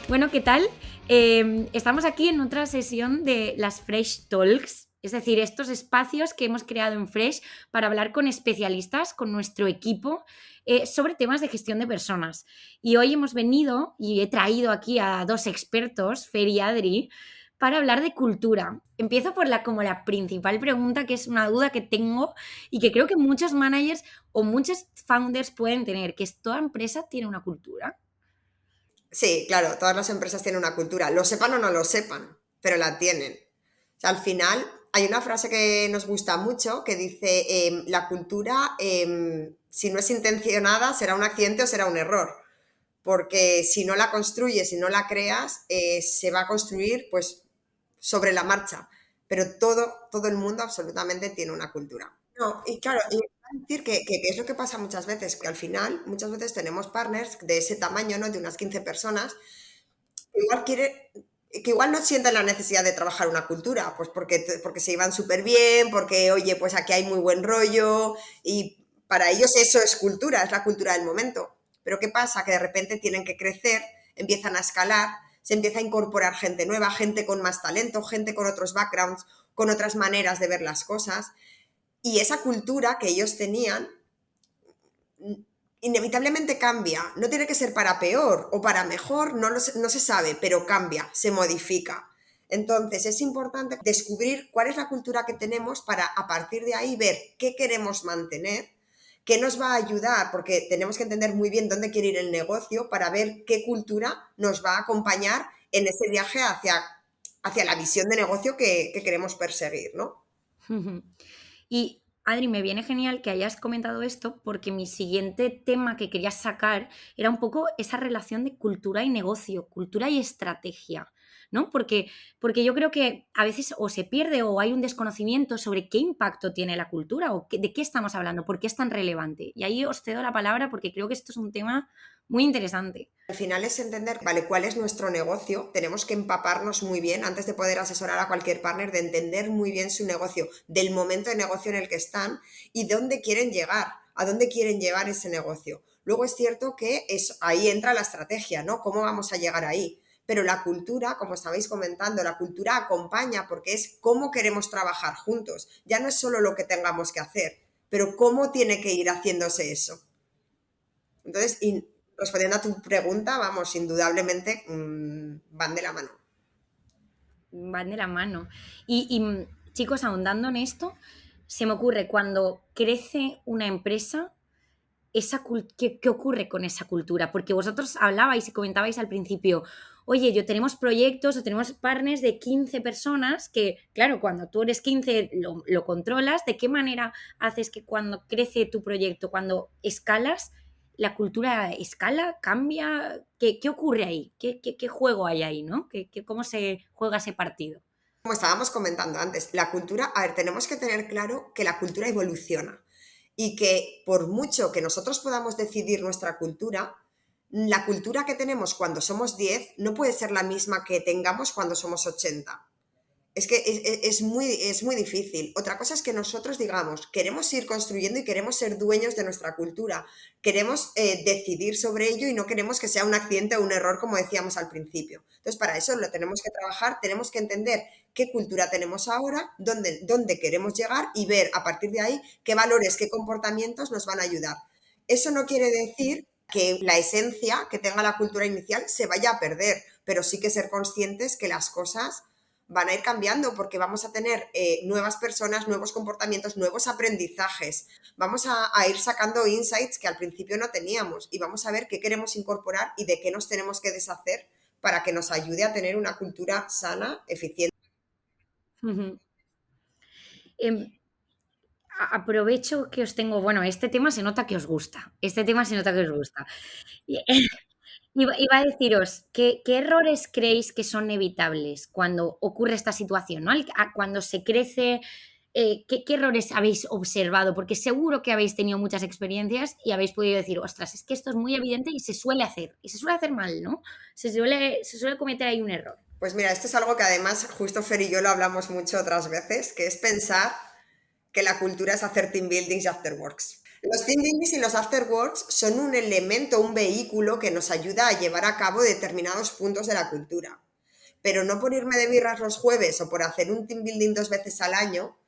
Bueno, ¿qué tal? Estamos aquí en otra sesión de las Fresh Talks, es decir, estos espacios que hemos creado en Fresh para hablar con especialistas, con nuestro equipo, sobre temas de gestión de personas. Y hoy hemos venido y he traído aquí a dos expertos, Fer y Adri, para hablar de cultura. Empiezo por como la principal pregunta, que es una duda que tengo y que creo que muchos managers o muchos founders pueden tener, que es: ¿toda empresa tiene una cultura? Sí, claro, todas las empresas tienen una cultura, lo sepan o no lo sepan, pero la tienen. O sea, al final hay una frase que nos gusta mucho que dice, la cultura, si no es intencionada, será un accidente o será un error, porque si no la construyes, si no la creas, se va a construir pues sobre la marcha, pero todo el mundo absolutamente tiene una cultura. No, y claro, y iba a decir que es lo que pasa muchas veces, que al final, muchas veces tenemos partners de ese tamaño, ¿no? De unas 15 personas, que igual que igual no sienten la necesidad de trabajar una cultura, pues porque se llevan súper bien, porque, oye, pues aquí hay muy buen rollo, y para ellos eso es cultura, es la cultura del momento. Pero ¿qué pasa? Que de repente tienen que crecer, empiezan a escalar, se empieza a incorporar gente nueva, gente con más talento, gente con otros backgrounds, con otras maneras de ver las cosas. Y esa cultura que ellos tenían inevitablemente cambia. No tiene que ser para peor o para mejor, no se sabe, pero cambia, se modifica. Entonces es importante descubrir cuál es la cultura que tenemos para a partir de ahí ver qué queremos mantener, qué nos va a ayudar, porque tenemos que entender muy bien dónde quiere ir el negocio para ver qué cultura nos va a acompañar en ese viaje hacia la visión de negocio que queremos perseguir, ¿no? Y Adri, me viene genial que hayas comentado esto porque mi siguiente tema que quería sacar era un poco esa relación de cultura y negocio, cultura y estrategia, ¿no? Porque yo creo que a veces o se pierde o hay un desconocimiento sobre qué impacto tiene la cultura o de qué estamos hablando, por qué es tan relevante. Y ahí os cedo la palabra porque creo que esto es un tema muy interesante. Al final es entender, vale, cuál es nuestro negocio. Tenemos que empaparnos muy bien antes de poder asesorar a cualquier partner, de entender muy bien su negocio, del momento de negocio en el que están y dónde quieren llegar, a dónde quieren llevar ese negocio. Luego es cierto que ahí entra la estrategia, ¿no? ¿Cómo vamos a llegar ahí? Pero la cultura, como estabais comentando, la cultura acompaña porque es cómo queremos trabajar juntos. Ya no es solo lo que tengamos que hacer, pero cómo tiene que ir haciéndose eso. Entonces, respondiendo a tu pregunta, vamos, indudablemente van de la mano. Van de la mano. Chicos, ahondando en esto, se me ocurre cuando crece una empresa, ¿qué ocurre con esa cultura? Porque vosotros hablabais y comentabais al principio, oye, tenemos proyectos o tenemos partners de 15 personas que, claro, cuando tú eres 15 lo controlas. ¿De qué manera haces que cuando crece tu proyecto, cuando escalas, la cultura escala, cambia? ¿Qué ocurre ahí? ¿Qué juego hay ahí, ¿no? ¿Cómo se juega ese partido? Como estábamos comentando antes, la cultura, a ver, tenemos que tener claro que la cultura evoluciona y que por mucho que nosotros podamos decidir nuestra cultura, la cultura que tenemos cuando somos 10 no puede ser la misma que tengamos cuando somos 80. Es que es muy difícil. Otra cosa es que nosotros digamos, queremos ir construyendo y queremos ser dueños de nuestra cultura, queremos decidir sobre ello y no queremos que sea un accidente o un error, como decíamos al principio. Entonces, para eso lo tenemos que trabajar, tenemos que entender qué cultura tenemos ahora, dónde queremos llegar y ver a partir de ahí qué valores, qué comportamientos nos van a ayudar. Eso no quiere decir que la esencia que tenga la cultura inicial se vaya a perder, pero sí que ser conscientes que las cosas van a ir cambiando porque vamos a tener nuevas personas, nuevos comportamientos, nuevos aprendizajes. Vamos a ir sacando insights que al principio no teníamos y vamos a ver qué queremos incorporar y de qué nos tenemos que deshacer para que nos ayude a tener una cultura sana, eficiente. Ujú. Em, Aprovecho que os tengo, bueno, este tema se nota que os gusta, este tema se nota que os gusta. Y iba a deciros, ¿qué errores creéis que son evitables cuando ocurre esta situación, ¿no? Cuando se crece, ¿qué errores habéis observado? Porque seguro que habéis tenido muchas experiencias y habéis podido decir: "Ostras, es que esto es muy evidente y se suele hacer mal", ¿no? Se suele cometer ahí un error. Pues mira, esto es algo que además justo Fer y yo lo hablamos mucho otras veces, que es pensar que la cultura es hacer team buildings y afterworks. Los team buildings y los afterworks son un elemento, un vehículo que nos ayuda a llevar a cabo determinados puntos de la cultura. Pero no por irme de birras los jueves o por hacer un team building 2 veces al año,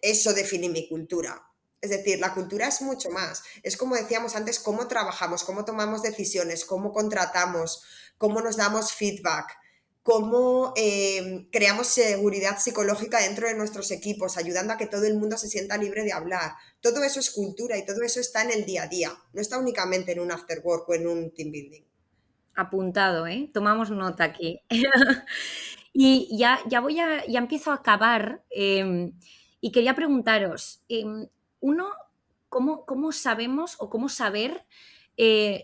eso define mi cultura. Es decir, la cultura es mucho más. Es como decíamos antes, cómo trabajamos, cómo tomamos decisiones, cómo contratamos, cómo nos damos feedback, cómo creamos seguridad psicológica dentro de nuestros equipos, ayudando a que todo el mundo se sienta libre de hablar. Todo eso es cultura y todo eso está en el día a día. No está únicamente en un after work o en un team building. Apuntado, ¿eh? Tomamos nota aquí. Y ya empiezo a acabar, y quería preguntaros, uno, ¿cómo sabemos o cómo saber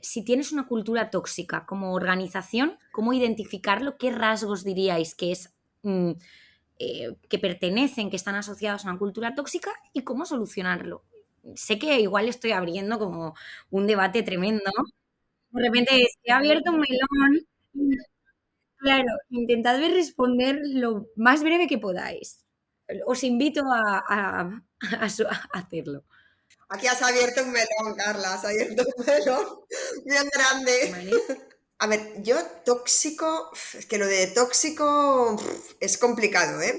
si tienes una cultura tóxica como organización? ¿Cómo identificarlo? ¿Qué rasgos diríais que es que pertenecen, que están asociados a una cultura tóxica y cómo solucionarlo? Sé que igual estoy abriendo como un debate tremendo. De repente he abierto un melón. Claro, intentad responder lo más breve que podáis. Os invito a hacerlo, Aquí has abierto un melón, Carla, has abierto un melón bien grande. ¿vale? A ver, yo tóxico, es que lo de tóxico es complicado, ¿eh?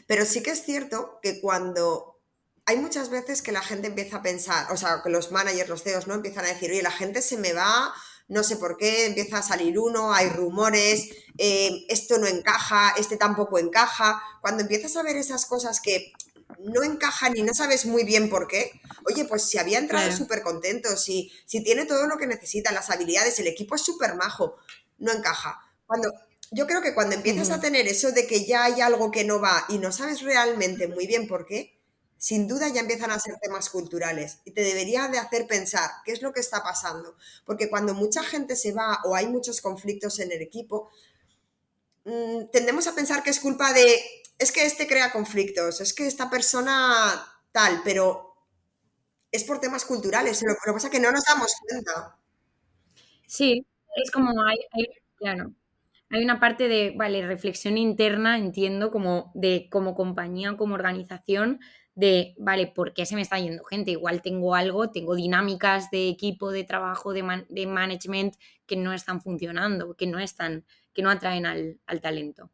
Pero sí que es cierto que cuando hay muchas veces que la gente empieza a pensar, o sea, que los managers, los CEOs, ¿no? Empiezan a decir, oye, la gente se me va, no sé por qué, empieza a salir uno, hay rumores, esto no encaja, este tampoco encaja. Cuando empiezas a ver esas cosas que no encajan y no sabes muy bien por qué, oye, pues si había entrado Claro. súper contento, si tiene todo lo que necesita, las habilidades, el equipo es súper majo, no encaja. Yo creo que cuando empiezas a Ujú. tener eso de que ya hay algo que no va y no sabes realmente muy bien por qué, sin duda ya empiezan a ser temas culturales y te debería de hacer pensar qué es lo que está pasando. Porque cuando mucha gente se va o hay muchos conflictos en el equipo, tendemos a pensar que es culpa de, es que este crea conflictos, es que esta persona tal, pero es por temas culturales. Lo que pasa es que no nos damos cuenta. Sí, es como claro, hay una parte de, vale, reflexión interna, entiendo, como de como compañía o como organización, de, vale, ¿por qué se me está yendo gente? Igual tengo algo, tengo dinámicas de equipo, de trabajo, de management que no están funcionando, que no atraen al talento o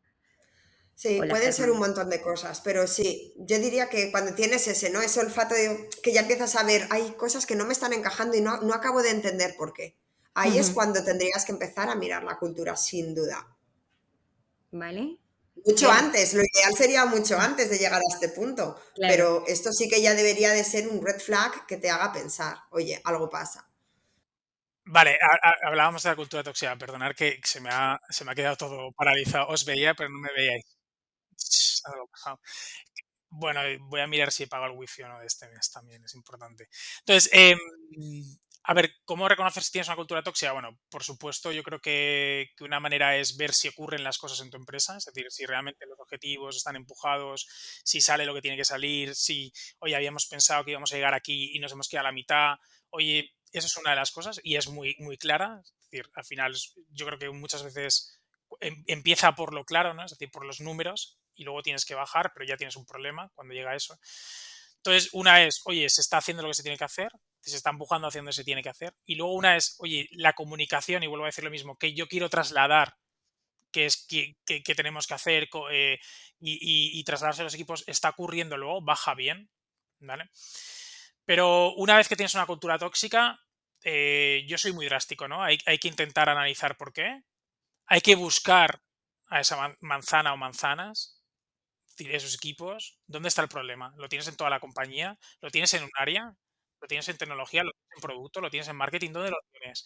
Sí, las pueden ser un personas. montón de cosas, pero sí, yo diría que cuando tienes ese, ¿no? Ese olfato de, que ya empiezas a ver, hay cosas que no me están encajando y no acabo de entender por qué. Ahí es Ujú, cuando tendrías que empezar a mirar la cultura, sin duda. ¿vale? Mucho Bien, antes, lo ideal sería mucho antes de llegar a este punto, claro. pero esto sí que ya debería de ser un red flag que te haga pensar, oye, algo pasa. Vale, hablábamos de la cultura tóxica. Perdonar que se me ha quedado todo paralizado. Os veía, pero no me veíais. Algo ha pasado. Bueno, voy a mirar si he pagado el wifi o no de este mes también, es importante. Entonces, a ver, ¿cómo reconocer si tienes una cultura tóxica? Bueno, por supuesto, yo creo que una manera es ver si ocurren las cosas en tu empresa, es decir, si realmente los objetivos están empujados, si sale lo que tiene que salir, si, oye, habíamos pensado que íbamos a llegar aquí y nos hemos quedado a la mitad. Oye, eso es una de las cosas y es muy, muy clara. Es decir, al final, yo creo que muchas veces empieza por lo claro, ¿no? Es decir, por los números y luego tienes que bajar, pero ya tienes un problema cuando llega eso. Entonces, una es, oye, se está haciendo lo que se tiene que hacer, se está empujando hacia donde se tiene que hacer. Y luego una es, oye, la comunicación, y vuelvo a decir lo mismo, que yo quiero trasladar, que es que tenemos que hacer y trasladarse a los equipos, está ocurriendo luego, baja bien, ¿vale? Pero una vez que tienes una cultura tóxica, yo soy muy drástico, ¿no? Hay que intentar analizar por qué, hay que buscar a esa manzana o manzanas, es decir, esos equipos. ¿Dónde está el problema? ¿Lo tienes en toda la compañía? ¿Lo tienes en un área? ¿Lo tienes en tecnología? ¿Lo tienes en producto? ¿Lo tienes en marketing? ¿Dónde lo tienes?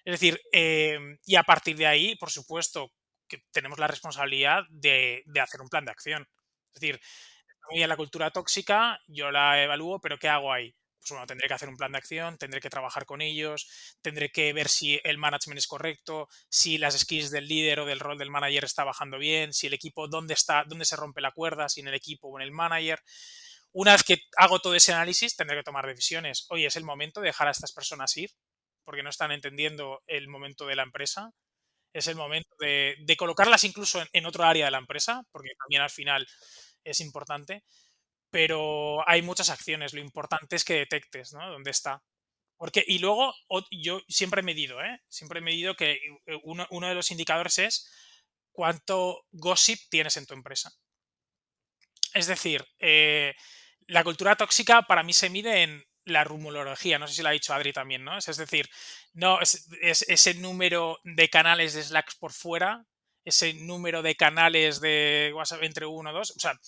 Es decir, y a partir de ahí, por supuesto, que tenemos la responsabilidad de hacer un plan de acción. Es decir, muy bien la cultura tóxica, yo la evalúo, pero ¿qué hago ahí? Pues bueno, tendré que hacer un plan de acción, tendré que trabajar con ellos, tendré que ver si el management es correcto, si las skills del líder o del rol del manager está bajando bien, si el equipo dónde está, dónde se rompe la cuerda, si en el equipo o en el manager. Una vez que hago todo ese análisis, tendré que tomar decisiones. Oye, es el momento de dejar a estas personas ir, porque no están entendiendo el momento de la empresa. Es el momento de colocarlas incluso en otro área de la empresa, porque también al final es importante, pero hay muchas acciones. Lo importante es que detectes, ¿no? Dónde está. Y luego yo siempre he medido, ¿eh? Siempre he medido que uno de los indicadores es cuánto gossip tienes en tu empresa. Es decir, la cultura tóxica para mí se mide en la rumorología, no sé si lo ha dicho Adri también, ¿no? Es decir, no es ese número de canales de Slack por fuera, ese número de canales de WhatsApp entre uno o dos, o sea,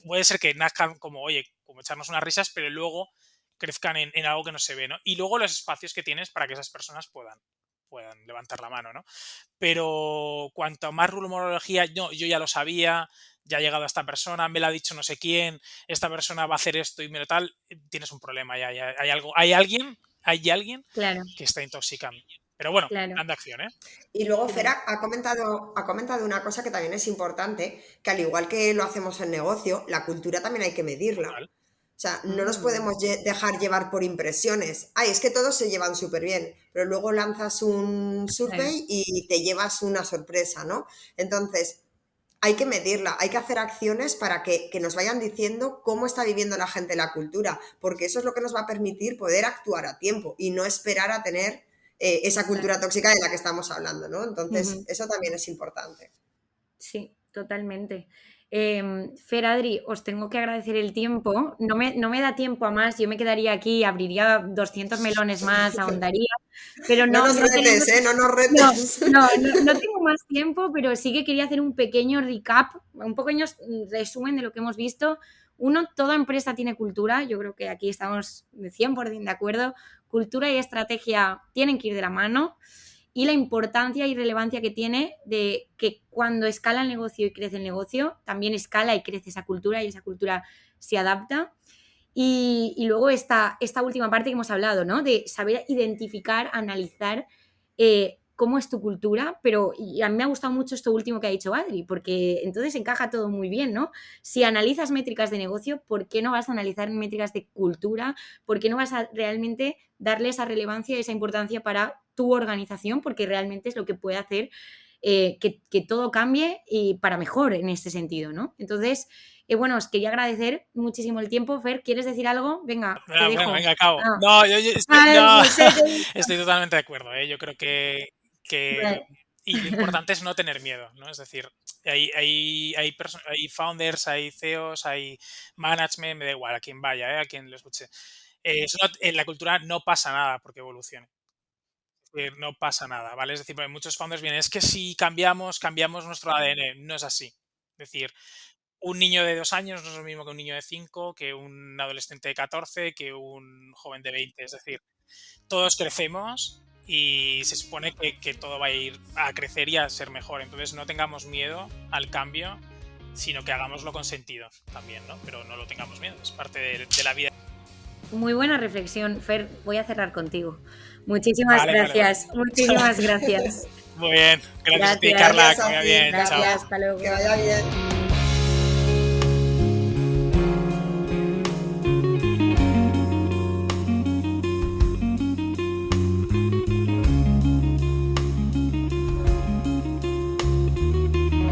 puede ser que nazcan como, oye, como echarnos unas risas, pero luego crezcan en algo que no se ve, ¿no? Y luego los espacios que tienes para que esas personas puedan levantar la mano, ¿no? Pero cuanto más rumorología, yo ya lo sabía, ya ha llegado a esta persona, me lo ha dicho no sé quién, esta persona va a hacer esto y me lo tal, tienes un problema, hay alguien Claro, que está intoxicando. Pero bueno, claro. plan de acción, ¿eh? Y luego Claro. Fera ha comentado una cosa que también es importante, que al igual que lo hacemos en negocio, la cultura también hay que medirla. Total. O sea, no nos Mm, podemos dejar llevar por impresiones. Ay, es que todos se llevan súper bien, pero luego lanzas un claro, survey y te llevas una sorpresa, ¿no? Entonces, hay que medirla, hay que hacer acciones para que nos vayan diciendo cómo está viviendo la gente la cultura, porque eso es lo que nos va a permitir poder actuar a tiempo y no esperar a tener esa cultura claro. tóxica de la que estamos hablando, ¿no? Entonces, Ujú. eso también es importante. Sí, totalmente. Fer, Adri, os tengo que agradecer el tiempo. No me da tiempo a más. Yo me quedaría aquí, abriría 200 melones más, ahondaría, pero No no, nos no tenemos. retes, ¿eh? No nos No, retes. no tengo más tiempo, pero sí que quería hacer un pequeño recap, un pequeño resumen de lo que hemos visto. Uno, toda empresa tiene cultura. Yo creo que aquí estamos de 100% de acuerdo. Cultura y estrategia tienen que ir de la mano. Y la importancia y relevancia que tiene de que cuando escala el negocio y crece el negocio, también escala y crece esa cultura y esa cultura se adapta. Y luego esta última parte que hemos hablado, ¿no? De saber identificar, analizar cómo es tu cultura, pero y a mí me ha gustado mucho esto último que ha dicho Adri, porque entonces encaja todo muy bien, ¿no? Si analizas métricas de negocio, ¿por qué no vas a analizar métricas de cultura? ¿Por qué no vas a realmente darle esa relevancia y esa importancia para tu organización? Porque realmente es lo que puede hacer que todo cambie y para mejor en este sentido, ¿no? Entonces, bueno, os quería agradecer muchísimo el tiempo. Fer, ¿quieres decir algo? Venga, te Bueno, dejo. venga, acabo. Ah, No, yo no, no sé, estoy totalmente de acuerdo, ¿eh? Yo creo que vale. y lo importante es no tener miedo, ¿no? Es decir, hay founders, hay CEOs, hay management, me da igual a quien vaya, ¿eh? A quien lo escuche. En la cultura no pasa nada porque evolucione. No pasa nada, ¿vale? Es decir, porque muchos founders vienen, es que si cambiamos nuestro ADN. No es así. Es decir, un niño de 2 años no es lo mismo que un niño de 5, que un adolescente de 14, que un joven de 20. Es decir, todos crecemos y se supone que todo va a ir a crecer y a ser mejor. Entonces no tengamos miedo al cambio, sino que hagámoslo con sentido también, ¿no? Pero no lo tengamos miedo, es parte de la vida. Muy buena reflexión, Fer. Voy a cerrar contigo. Muchísimas Vale, vale, vale. gracias. Muchísimas gracias. Muy bien, gracias a ti, Gracias. Carla, Gracias que a vaya ti, bien, chao. Gracias. Carla. Hasta Que luego. vaya bien.